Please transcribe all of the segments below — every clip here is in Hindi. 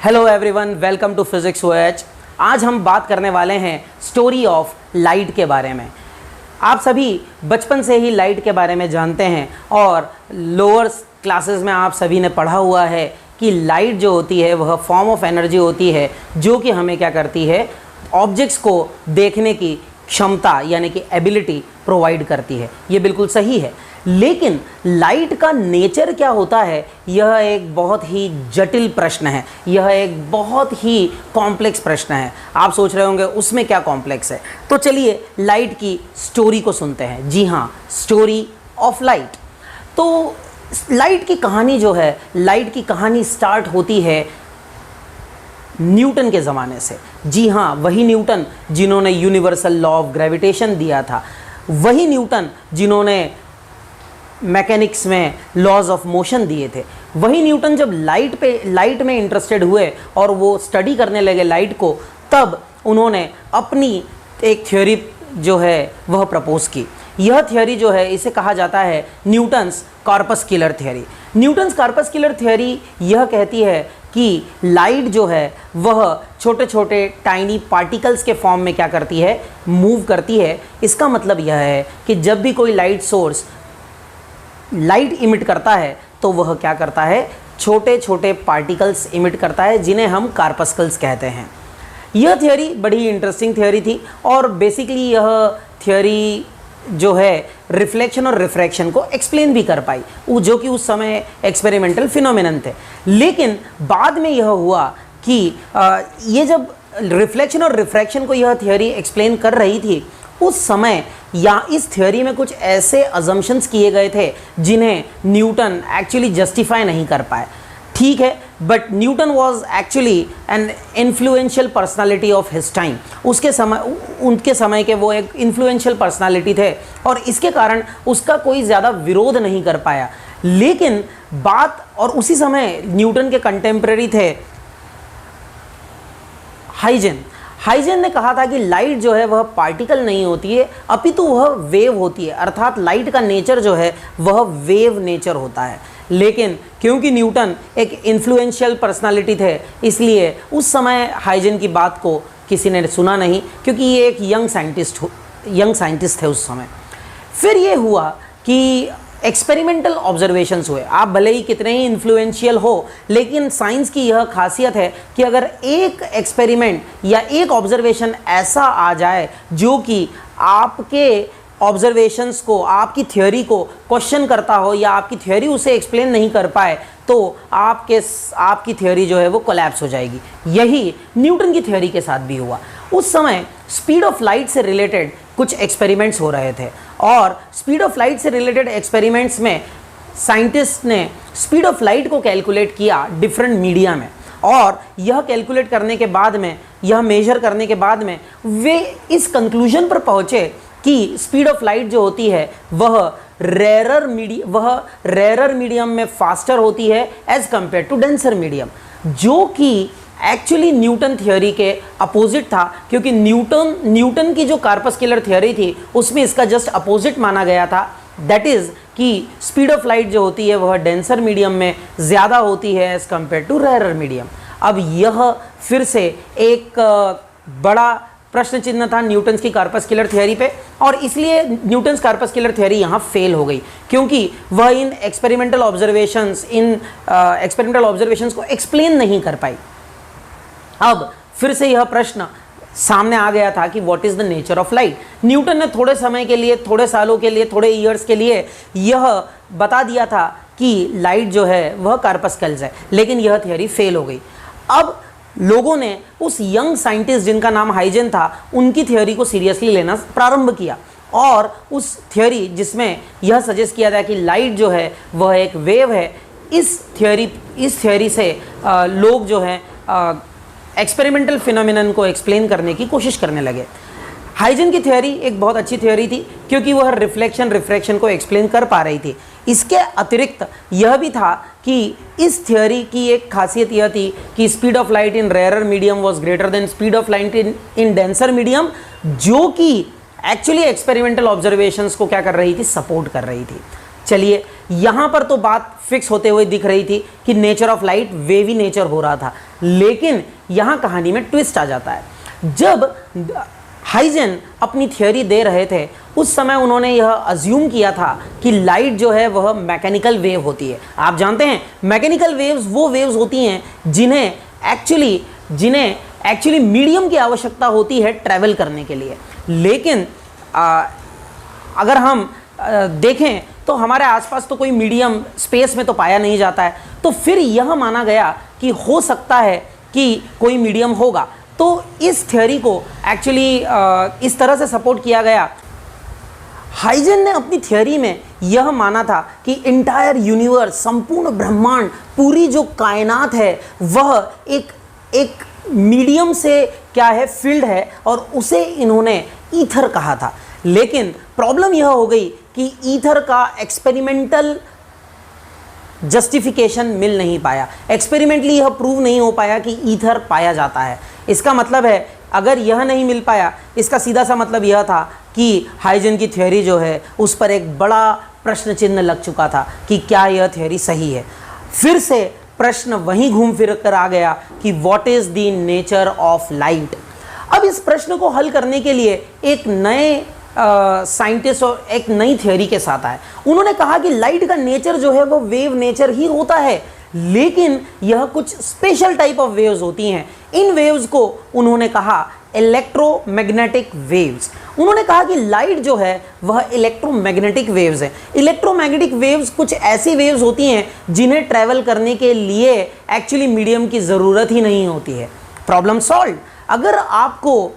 Hello everyone, welcome to physics OH। आज हम बात करने वाले हैं स्टोरी ऑफ लाइट के बारे में। आप सभी बचपन से ही लाइट के बारे में जानते हैं और लोअर क्लासेस में आप सभी ने पढ़ा हुआ है कि लाइट जो होती है वह फॉर्म ऑफ एनर्जी होती है जो कि हमें क्या करती है, ऑब्जेक्ट्स को देखने की क्षमता यानी कि एबिलिटी प्रोवाइड करती है। ये बिल्कुल सही है, लेकिन लाइट का नेचर क्या होता है, यह एक बहुत ही जटिल प्रश्न है, यह एक बहुत ही कॉम्प्लेक्स प्रश्न है। आप सोच रहे होंगे उसमें क्या कॉम्प्लेक्स है, तो चलिए लाइट की स्टोरी को सुनते हैं। जी हाँ, स्टोरी ऑफ लाइट। तो लाइट की कहानी जो है, लाइट की कहानी स्टार्ट होती है न्यूटन के ज़माने से। जी हाँ, वही न्यूटन जिन्होंने यूनिवर्सल लॉ ऑफ ग्रेविटेशन दिया था, वही न्यूटन जिन्होंने मैकेनिक्स में लॉज ऑफ मोशन दिए थे, वही न्यूटन जब लाइट में इंटरेस्टेड हुए और वो स्टडी करने लगे लाइट को, तब उन्होंने अपनी एक थ्योरी जो है वह प्रपोज की। यह थ्योरी जो है इसे कहा जाता है Newton's corpuscular theory. Newton's corpuscular theory यह कहती है कि लाइट जो है वह छोटे छोटे टाइनी पार्टिकल्स के फॉर्म में क्या करती है, मूव करती है। इसका मतलब यह है कि जब भी कोई लाइट सोर्स लाइट इमिट करता है तो वह क्या करता है, छोटे छोटे पार्टिकल्स इमिट करता है जिन्हें हम कार्पस्कल्स कहते हैं। यह थ्योरी बड़ी इंटरेस्टिंग थ्योरी थी और बेसिकली यह थ्योरी जो है रिफ्लेक्शन और रिफ्रैक्शन को एक्सप्लेन भी कर पाई, जो कि उस समय एक्सपेरिमेंटल फिनोमिनन थे। लेकिन बाद में यह हुआ कि ये जब रिफ्लेक्शन और रिफ्रैक्शन को यह थ्योरी एक्सप्लेन कर रही थी, उस समय या इस थ्योरी में कुछ ऐसे अजम्पशंस किए गए थे जिन्हें न्यूटन एक्चुअली जस्टिफाई नहीं कर पाए। ठीक है, but Newton was actually an influential personality of his time. उनके समय के वो एक इन्फ्लुएंशियल पर्सनालिटी थे और इसके कारण उसका कोई ज़्यादा विरोध नहीं कर पाया। लेकिन बात, और उसी समय न्यूटन के कंटेम्प्रेरी थे हाइजेन ने कहा था कि लाइट जो है वह पार्टिकल नहीं होती है, अपितु वह वेव होती है, अर्थात लाइट का नेचर जो है वह वेव नेचर होता है। लेकिन क्योंकि न्यूटन एक इन्फ्लुएंशियल पर्सनालिटी थे, इसलिए उस समय हाइजेन की बात को किसी ने सुना नहीं, क्योंकि ये एक यंग साइंटिस्ट थे उस समय। फिर ये हुआ कि एक्सपेरिमेंटल ऑब्जर्वेशंस हुए। आप भले ही कितने ही इन्फ्लुएंशियल हो, लेकिन साइंस की यह खासियत है कि अगर एक एक्सपेरिमेंट या एक ऑब्जर्वेशन ऐसा आ जाए जो कि आपके ऑब्जर्वेशंस को, आपकी थ्योरी को क्वेश्चन करता हो या आपकी थ्योरी उसे एक्सप्लेन नहीं कर पाए, तो आपकी थ्योरी जो है वो कोलैप्स हो जाएगी। यही न्यूटन की थ्योरी के साथ भी हुआ। उस समय स्पीड ऑफ लाइट से रिलेटेड कुछ एक्सपेरिमेंट्स हो रहे थे और स्पीड ऑफ लाइट से रिलेटेड एक्सपेरिमेंट्स में साइंटिस्ट ने स्पीड ऑफ लाइट को कैलकुलेट किया डिफरेंट मीडिया में, और यह कैलकुलेट करने के बाद में, यह मेजर करने के बाद में वे इस कंक्लूजन पर पहुंचे कि स्पीड ऑफ लाइट जो होती है वह रेरर मीडियम में फास्टर होती है as compare to denser medium, जो कि एक्चुअली न्यूटन थ्योरी के अपोजिट था। क्योंकि न्यूटन की जो कॉर्पस्कुलर थ्योरी थी उसमें इसका जस्ट अपोजिट माना गया था, दैट इज़ कि स्पीड ऑफ लाइट जो होती है वह डेंसर मीडियम में ज़्यादा होती है as compare to rarer medium. अब यह फिर से एक बड़ा प्रश्न चिन्ह था न्यूटन्स की कॉर्पस्कुलर थ्योरी पे, और इसलिए न्यूटन्स कॉर्पस्कुलर थ्योरी यहाँ फेल हो गई, क्योंकि वह इन एक्सपेरिमेंटल ऑब्जर्वेशंस को एक्सप्लेन नहीं कर पाई। अब फिर से यह प्रश्न सामने आ गया था कि what is the nature of light. Newton ने थोड़े समय के लिए, थोड़े सालों के लिए, थोड़े ईयर्स के लिए यह बता दिया था कि लाइट जो है वह कॉर्पस्कल्स है, लेकिन यह थ्योरी फेल हो गई। अब लोगों ने उस यंग साइंटिस्ट जिनका नाम हाइजेन था, उनकी थ्योरी को सीरियसली लेना प्रारंभ किया, और उस थ्योरी जिसमें यह सजेस्ट किया था कि लाइट जो है वह एक वेव है, इस थ्योरी से लोग जो हैं एक्सपेरिमेंटल फिनोमिनन को एक्सप्लेन करने की कोशिश करने लगे। हाइजेन की थ्योरी एक बहुत अच्छी थ्योरी थी क्योंकि वह रिफ्लेक्शन को एक्सप्लेन कर पा रही थी। इसके अतिरिक्त यह भी था कि इस थ्योरी की एक खासियत यह थी कि speed of light in rarer medium was greater than speed of light in denser medium, जो कि एक्चुअली एक्सपेरिमेंटल ऑब्जर्वेशंस को क्या कर रही थी, सपोर्ट कर रही थी। चलिए, यहाँ पर तो बात फिक्स होते हुए दिख रही थी कि nature of light wavy nature हो रहा था, लेकिन यहाँ कहानी में ट्विस्ट आ जाता है। जब हाइजन अपनी थियोरी दे रहे थे उस समय उन्होंने यह अज्यूम किया था कि लाइट जो है वह मैकेनिकल वेव होती है। आप जानते हैं मैकेनिकल वेव्स वो वेव्स होती हैं जिन्हें एक्चुअली मीडियम की आवश्यकता होती है ट्रैवल करने के लिए, लेकिन अगर हम देखें तो हमारे आसपास तो कोई मीडियम स्पेस में तो पाया नहीं जाता है, तो फिर यह माना गया कि हो सकता है कि कोई मीडियम होगा। तो इस थ्योरी को एक्चुअली इस तरह से सपोर्ट किया गया। हाइजन ने अपनी थ्योरी में यह माना था कि इंटायर यूनिवर्स, संपूर्ण ब्रह्मांड, पूरी जो कायनात है वह एक मीडियम से क्या है, फिल्ड है, और उसे इन्होंने ईथर कहा था। लेकिन प्रॉब्लम यह हो गई कि ईथर का एक्सपेरिमेंटल जस्टिफिकेशन मिल नहीं पाया, एक्सपेरिमेंटली यह प्रूव नहीं हो पाया कि ईथर पाया जाता है। इसका मतलब है अगर यह नहीं मिल पाया, इसका सीधा सा मतलब यह था कि हाइजन की थ्योरी जो है उस पर एक बड़ा प्रश्न चिन्ह लग चुका था कि क्या यह थ्योरी सही है। फिर से प्रश्न वहीं घूम फिर कर आ गया कि what is the nature of light. अब इस प्रश्न को हल करने के लिए एक नए साइंटिस्ट और एक नई थ्योरी के साथ आए। उन्होंने कहा कि लाइट का नेचर जो है वो वेव नेचर ही होता है, लेकिन यह कुछ स्पेशल टाइप ऑफ वेव्स होती हैं। इन वेव्स को उन्होंने कहा इलेक्ट्रोमैग्नेटिक वेव्स। उन्होंने कहा कि लाइट जो है वह इलेक्ट्रोमैग्नेटिक वेव्स है। इलेक्ट्रोमैग्नेटिक वेव्स कुछ ऐसी वेव्स होती हैं जिन्हें ट्रैवल करने के लिए एक्चुअली मीडियम की ज़रूरत ही नहीं होती है। Problem solve. अगर आपको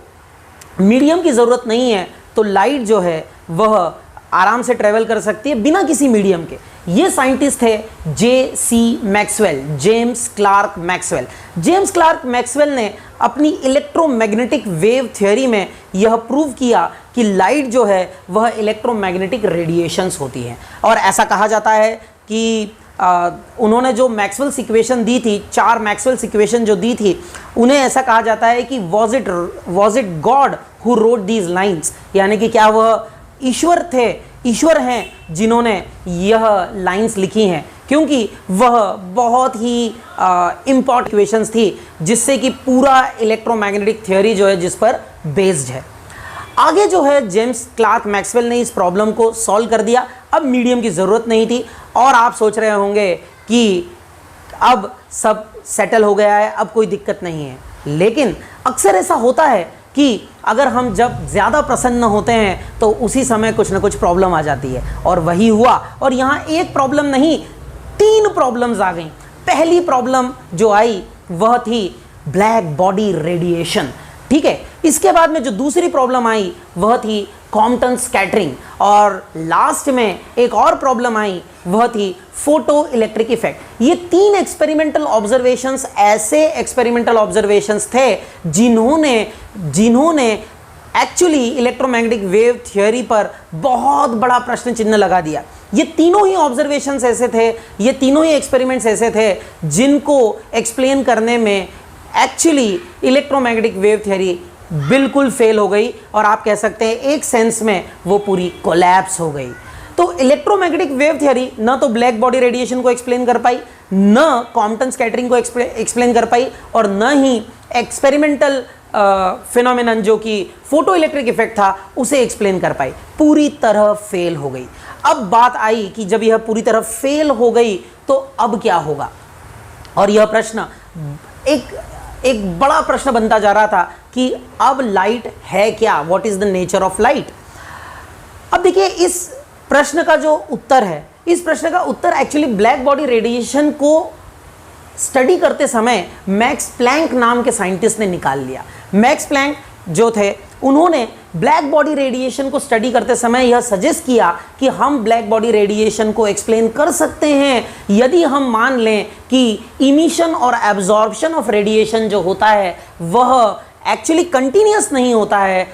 मीडियम की ज़रूरत नहीं है तो लाइट जो है वह आराम से ट्रैवल कर सकती है बिना किसी मीडियम के। ये साइंटिस्ट थे J.C. Maxwell, James Clerk Maxwell. James Clerk Maxwell ने अपनी इलेक्ट्रोमैग्नेटिक वेव थ्योरी में यह प्रूव किया कि लाइट जो है वह इलेक्ट्रोमैग्नेटिक रेडिएशंस होती हैं। और ऐसा कहा जाता है कि उन्होंने जो मैक्सवेल्स इक्वेशन दी थी, 4 मैक्सवेल्स इक्वेशन जो दी थी, उन्हें ऐसा कहा जाता है कि was it God who wrote these lines, यानी कि क्या वह ईश्वर थे, ईश्वर हैं जिन्होंने यह लाइंस लिखी हैं, क्योंकि वह बहुत ही इम्पॉर्टेंट इक्वेशंस थी जिससे कि पूरा इलेक्ट्रोमैग्नेटिक थ्योरी जो है जिस पर बेस्ड है। आगे जो है जेम्स क्लार्क मैक्सवेल ने इस प्रॉब्लम को सॉल्व कर दिया। अब मीडियम की ज़रूरत नहीं थी और आप सोच रहे होंगे कि अब सब सेटल हो गया है, अब कोई दिक्कत नहीं है। लेकिन अक्सर ऐसा होता है कि अगर हम जब ज़्यादा प्रसन्न होते हैं तो उसी समय कुछ ना कुछ प्रॉब्लम आ जाती है, और वही हुआ। और यहाँ एक प्रॉब्लम नहीं, 3 प्रॉब्लम्स आ गई। पहली प्रॉब्लम जो आई वह थी ब्लैक बॉडी रेडिएशन, ठीक है। इसके बाद में जो दूसरी प्रॉब्लम आई वह थी कॉम्पटन स्कैटरिंग, और लास्ट में एक और प्रॉब्लम आई वह थी फोटो इलेक्ट्रिक इफेक्ट। ये 3 एक्सपेरिमेंटल ऑब्जर्वेशंस ऐसे एक्सपेरिमेंटल ऑब्जर्वेशंस थे जिन्होंने एक्चुअली इलेक्ट्रोमैग्नेटिक वेव थ्योरी पर बहुत बड़ा प्रश्न चिन्ह लगा दिया। ये तीनों ही ऑब्जर्वेशंस ऐसे थे, ये तीनों ही एक्सपेरिमेंट्स ऐसे थे जिनको एक्सप्लेन करने में एक्चुअली इलेक्ट्रोमैग्नेटिक वेव थ्योरी बिल्कुल फेल हो गई, और आप कह सकते हैं एक सेंस में वो पूरी कोलैप्स हो गई। तो इलेक्ट्रोमैग्नेटिक वेव थ्योरी न तो ब्लैक बॉडी रेडिएशन को एक्सप्लेन कर पाई, न कॉम्पटन स्कैटरिंग को एक्सप्लेन कर पाई, और न ही एक्सपेरिमेंटल फिनोमेनन जो कि फोटो इलेक्ट्रिक इफेक्ट था उसे एक्सप्लेन कर पाई। पूरी तरह फेल हो गई। अब बात आई कि जब यह पूरी तरह फेल हो गई तो अब क्या होगा, और यह प्रश्न एक बड़ा प्रश्न बनता जा रहा था कि अब लाइट है क्या, what is the nature of light. अब देखिए, इस प्रश्न का जो उत्तर है, इस प्रश्न का उत्तर एक्चुअली ब्लैक बॉडी रेडिएशन को स्टडी करते समय मैक्स प्लैंक नाम के साइंटिस्ट ने निकाल लिया। मैक्स प्लैंक जो थे उन्होंने ब्लैक बॉडी रेडिएशन को स्टडी करते समय यह सजेस्ट किया कि हम ब्लैक बॉडी रेडिएशन को एक्सप्लेन कर सकते हैं यदि हम मान लें कि इमिशन और एब्जॉर्प्शन ऑफ रेडिएशन जो होता है वह एक्चुअली कंटिन्यूअस नहीं होता है,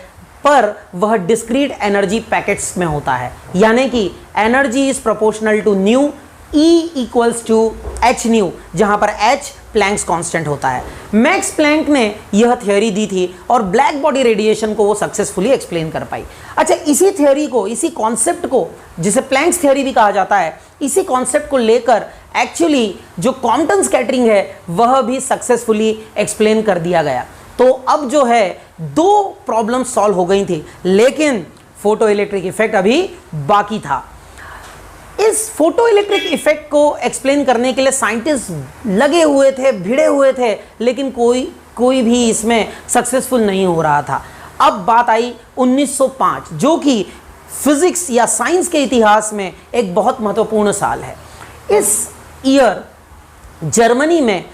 पर वह डिस्क्रीट एनर्जी पैकेट्स में होता है, यानी कि energy is proportional to nu E equals to h nu, जहां पर एच प्लैंक्स कांस्टेंट होता है। मैक्स प्लैंक ने यह थ्योरी दी थी और ब्लैक बॉडी रेडिएशन को वो सक्सेसफुली एक्सप्लेन कर पाई। अच्छा, इसी थ्योरी को, इसी कॉन्सेप्ट को, जिसे प्लैंक्स थ्योरी भी कहा जाता है, इसी कॉन्सेप्ट को लेकर एक्चुअली जो कॉम्पटन स्कैटरिंग है वह भी सक्सेसफुली एक्सप्लेन कर दिया गया। तो अब जो है 2 प्रॉब्लम सॉल्व हो गई थी, लेकिन फोटो इलेक्ट्रिक इफेक्ट अभी बाकी था। इस फोटो इलेक्ट्रिक इफेक्ट को एक्सप्लेन करने के लिए साइंटिस्ट लगे हुए थे, भिड़े हुए थे, लेकिन कोई भी इसमें सक्सेसफुल नहीं हो रहा था। अब बात आई 1905, जो कि फिजिक्स या साइंस के इतिहास में एक बहुत महत्वपूर्ण साल है। इस ईयर जर्मनी में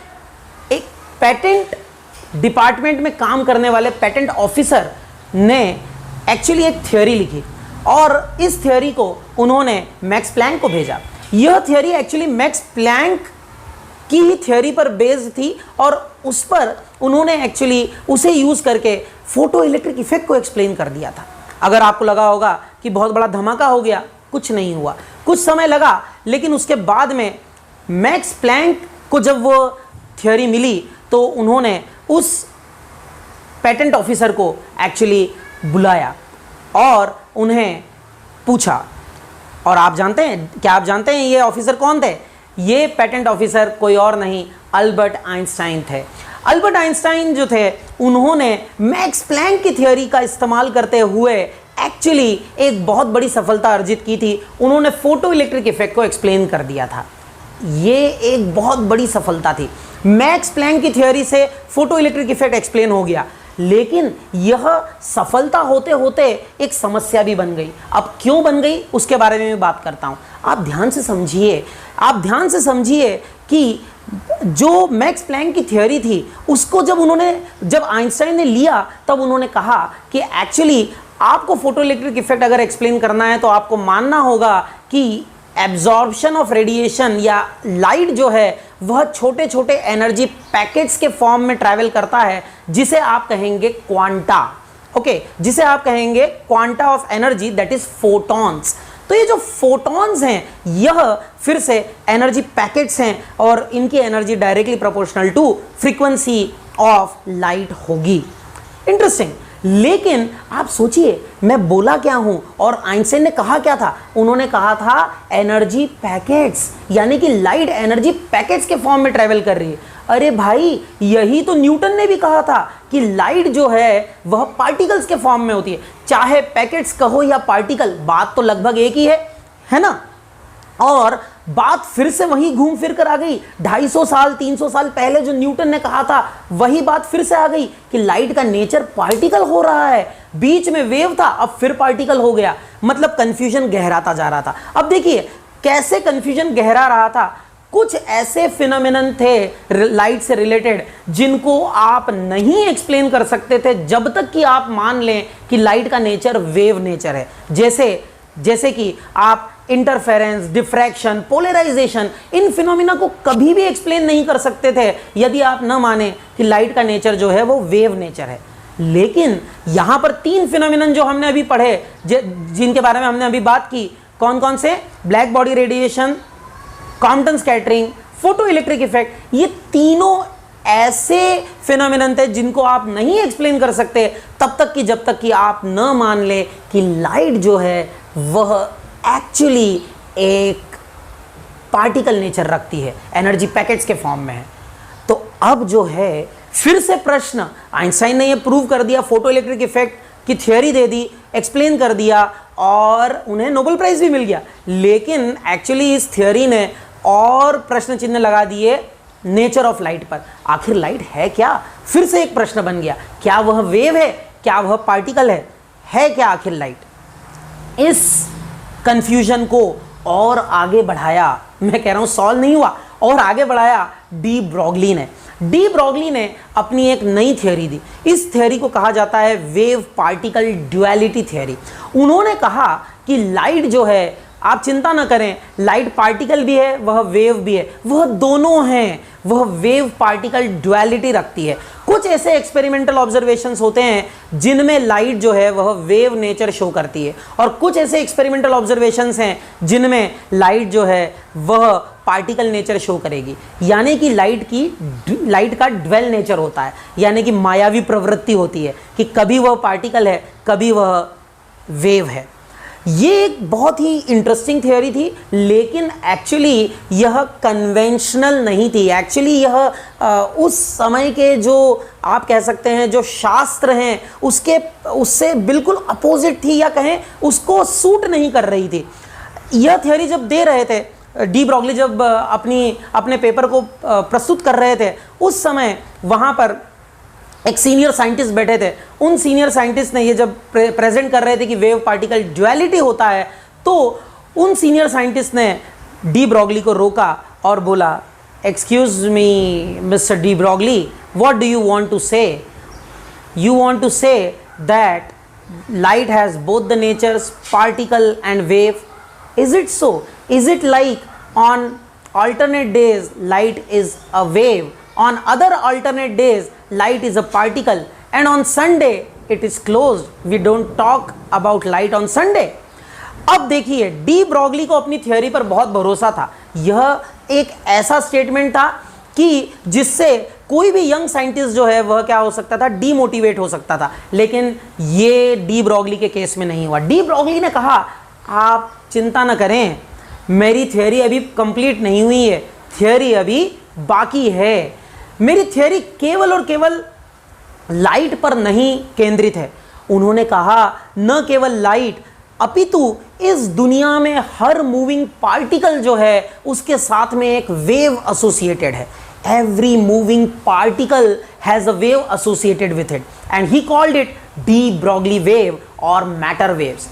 एक पेटेंट डिपार्टमेंट में काम करने वाले पेटेंट ऑफिसर ने एक्चुअली एक थ्योरी लिखी और इस थ्योरी को उन्होंने मैक्स प्लैंक को भेजा। यह थ्योरी एक्चुअली मैक्स प्लैंक की ही थ्योरी पर बेस्ड थी और उस पर उन्होंने एक्चुअली उसे यूज़ करके फोटो इलेक्ट्रिक इफेक्ट को एक्सप्लेन कर दिया था। अगर आपको लगा होगा कि बहुत बड़ा धमाका हो गया, कुछ नहीं हुआ, कुछ समय लगा, लेकिन उसके बाद में मैक्स प्लैंक को जब वो थ्योरी मिली तो उन्होंने उस पेटेंट ऑफिसर को एक्चुअली बुलाया और उन्हें पूछा। और आप जानते हैं क्या, आप जानते हैं ये ऑफिसर कौन थे? ये पेटेंट ऑफिसर कोई और नहीं, अल्बर्ट आइंस्टाइन थे। अल्बर्ट आइंस्टाइन जो थे, उन्होंने मैक्स प्लैंक की थ्योरी का इस्तेमाल करते हुए एक्चुअली एक बहुत बड़ी सफलता अर्जित की थी। उन्होंने फोटो इलेक्ट्रिक इफेक्ट को एक्सप्लेन कर दिया था। ये एक बहुत बड़ी सफलता थी। मैक्स प्लैंक की थ्योरी से फोटो इलेक्ट्रिक इफेक्ट एक्सप्लेन हो गया, लेकिन यह सफलता होते होते एक समस्या भी बन गई। अब क्यों बन गई उसके बारे में मैं बात करता हूं। आप ध्यान से समझिए कि जो मैक्स प्लैंक की थ्योरी थी उसको जब आइंस्टाइन ने लिया, तब उन्होंने कहा कि एक्चुअली आपको फोटो इलेक्ट्रिक इफेक्ट अगर एक्सप्लेन करना है तो आपको मानना होगा कि एब्जॉर्प्शन ऑफ रेडिएशन या लाइट जो है वह छोटे छोटे एनर्जी पैकेट्स के फॉर्म में ट्रैवल करता है, जिसे आप कहेंगे क्वांटा। ओके, जिसे आप कहेंगे quanta of energy, that is photons. तो ये जो फोटॉन्स हैं यह फिर से एनर्जी पैकेट्स हैं और इनकी energy directly proportional to frequency of light होगी। इंटरेस्टिंग। लेकिन आप सोचिए मैं बोला क्या हूं और आइंस्टाइन ने कहा क्या था? उन्होंने कहा था एनर्जी पैकेट्स, यानी कि लाइट एनर्जी पैकेट्स के फॉर्म में ट्रेवल कर रही है। अरे भाई, यही तो न्यूटन ने भी कहा था कि लाइट जो है वह पार्टिकल्स के फॉर्म में होती है। चाहे पैकेट्स कहो या पार्टिकल, बात तो लगभग एक ही है ना। और बात फिर से वही घूम फिर कर आ गई। 250 साल 300 साल पहले जो न्यूटन ने कहा था वही बात फिर से आ गई कि लाइट का नेचर पार्टिकल हो रहा है। बीच में वेव था, अब फिर पार्टिकल हो गया। मतलब कंफ्यूजन गहराता जा रहा था। अब देखिए कैसे कंफ्यूजन गहरा रहा था। कुछ ऐसे फिनोमेनन थे लाइट से रिलेटेड जिनको आप नहीं एक्सप्लेन कर सकते थे जब तक कि आप मान लें कि लाइट का नेचर वेव नेचर है। जैसे कि आप interference, diffraction, polarisation, in phenomena को कभी भी एक्सप्लेन नहीं कर सकते थे यदि आप न माने कि लाइट का नेचर जो है वो वेव नेचर है। लेकिन यहां पर 3 फिनोमिनन जो हमने अभी पढ़े, जिनके बारे में हमने अभी बात की, कौन कौन से? Black body radiation, Compton scattering, photo electric effect. ये तीनों ऐसे फिनोमिनन थे जिनको आप नहीं एक्सप्लेन कर सकते तब तक कि जब तक कि आप न मान ले कि लाइट जो है वह एक्चुअली एक पार्टिकल नेचर रखती है, एनर्जी पैकेट्स के फॉर्म में है। तो अब जो है फिर से प्रश्न, आइंस्टाइन ने ये प्रूव कर दिया, फोटो इलेक्ट्रिक इफेक्ट की थ्योरी दे दी, एक्सप्लेन कर दिया और उन्हें नोबेल प्राइज भी मिल गया। लेकिन एक्चुअली इस थ्योरी ने और प्रश्न चिन्ह लगा दिए नेचर ऑफ लाइट पर। आखिर लाइट है क्या? फिर से एक प्रश्न बन गया, क्या वह वेव है, क्या वह पार्टिकल है क्या आखिर लाइट? इस कंफ्यूजन को और आगे बढ़ाया, मैं कह रहा हूं सॉल्व नहीं हुआ, और आगे बढ़ाया डी ब्रॉगली ने। डी ब्रॉगली ने अपनी एक नई थ्योरी दी। इस थ्योरी को कहा जाता है वेव पार्टिकल ड्युअलिटी थ्योरी। उन्होंने कहा कि लाइट जो है आप चिंता ना करें, लाइट पार्टिकल भी है, वह वेव भी है, वह दोनों हैं, वह वेव पार्टिकल ड्युअलिटी रखती है। कुछ ऐसे एक्सपेरिमेंटल ऑब्जर्वेशंस होते हैं जिनमें लाइट जो है वह वेव नेचर शो करती है, और कुछ ऐसे एक्सपेरिमेंटल ऑब्जर्वेशंस हैं जिनमें लाइट जो है वह पार्टिकल नेचर शो करेगी। यानी कि लाइट का ड्वेल नेचर होता है, यानी कि मायावी प्रवृत्ति होती है कि कभी वह पार्टिकल है, कभी वह वेव है। ये एक बहुत ही इंटरेस्टिंग थ्योरी थी, लेकिन एक्चुअली यह कन्वेंशनल नहीं थी। एक्चुअली यह उस समय के जो आप कह सकते हैं जो शास्त्र हैं उससे बिल्कुल अपोजिट थी, या कहें उसको सूट नहीं कर रही थी। यह थ्योरी जब दे रहे थे, डी ब्रॉगली जब अपने पेपर को प्रस्तुत कर रहे थे, उस समय वहाँ पर एक सीनियर साइंटिस्ट बैठे थे। उन सीनियर साइंटिस्ट ने ये जब प्रेजेंट कर रहे थे कि वेव पार्टिकल ड्युअलिटी होता है, तो उन सीनियर साइंटिस्ट ने डी ब्रॉगली को रोका और बोला, excuse me mister de Broglie, what do you want to say? You want to say that light has both the natures particle and wave? Is it so? Is it like on alternate days light is a wave, on other alternate days light is a particle, and on Sunday it is closed? We don't talk about light on Sunday. अब देखिए, डी ब्रॉगली को अपनी थ्योरी पर बहुत भरोसा था। यह एक ऐसा स्टेटमेंट था कि जिससे कोई भी यंग साइंटिस्ट जो है वह क्या हो सकता था, डीमोटिवेट हो सकता था। लेकिन ये डी ब्रॉगली के केस में नहीं हुआ। डी ब्रॉगली ने कहा, आप चिंता न करें, मेरी थ्योरी अभी कंप्लीट नहीं हुई है, थ्योरी अभी बाकी है। मेरी थ्योरी केवल और केवल लाइट पर नहीं केंद्रित है। उन्होंने कहा, न केवल लाइट अपितु इस दुनिया में हर मूविंग पार्टिकल जो है उसके साथ में एक वेव एसोसिएटेड है। Every moving particle has a wave associated with it, and he called it de Broglie wave or matter waves.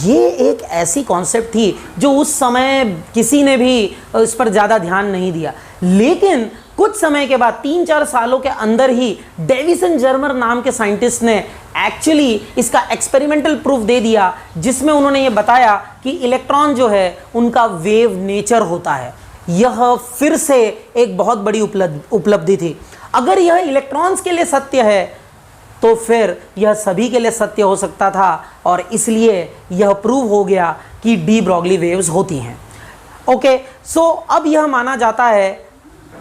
ये एक ऐसी कॉन्सेप्ट थी जो उस समय किसी ने भी इस पर ज़्यादा ध्यान नहीं दिया। लेकिन कुछ समय के बाद 3-4 सालों के अंदर ही डेविसन जर्मर नाम के साइंटिस्ट ने एक्चुअली इसका एक्सपेरिमेंटल प्रूफ दे दिया, जिसमें उन्होंने ये बताया कि इलेक्ट्रॉन जो है उनका वेव नेचर होता है। यह फिर से एक बहुत बड़ी उपलब्धि थी। अगर यह इलेक्ट्रॉन्स के लिए सत्य है तो फिर यह सभी के लिए सत्य हो सकता था, और इसलिए यह प्रूव हो गया कि डी ब्रॉगली वेव्स होती हैं। ओके, सो अब यह माना जाता है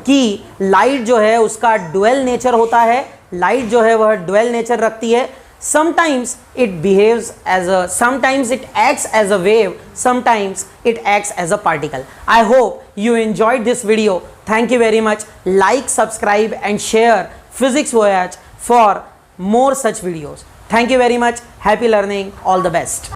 कि लाइट जो है उसका ड्यूअल नेचर होता है। लाइट जो है वह ड्यूअल नेचर रखती है। Sometimes it behaves as a, sometimes it acts as a wave, sometimes it acts as a particle. I hope you enjoyed this video. Thank you very much. Like, subscribe and share Physics Voyage for more such videos. Thank you very much. Happy learning. All the best.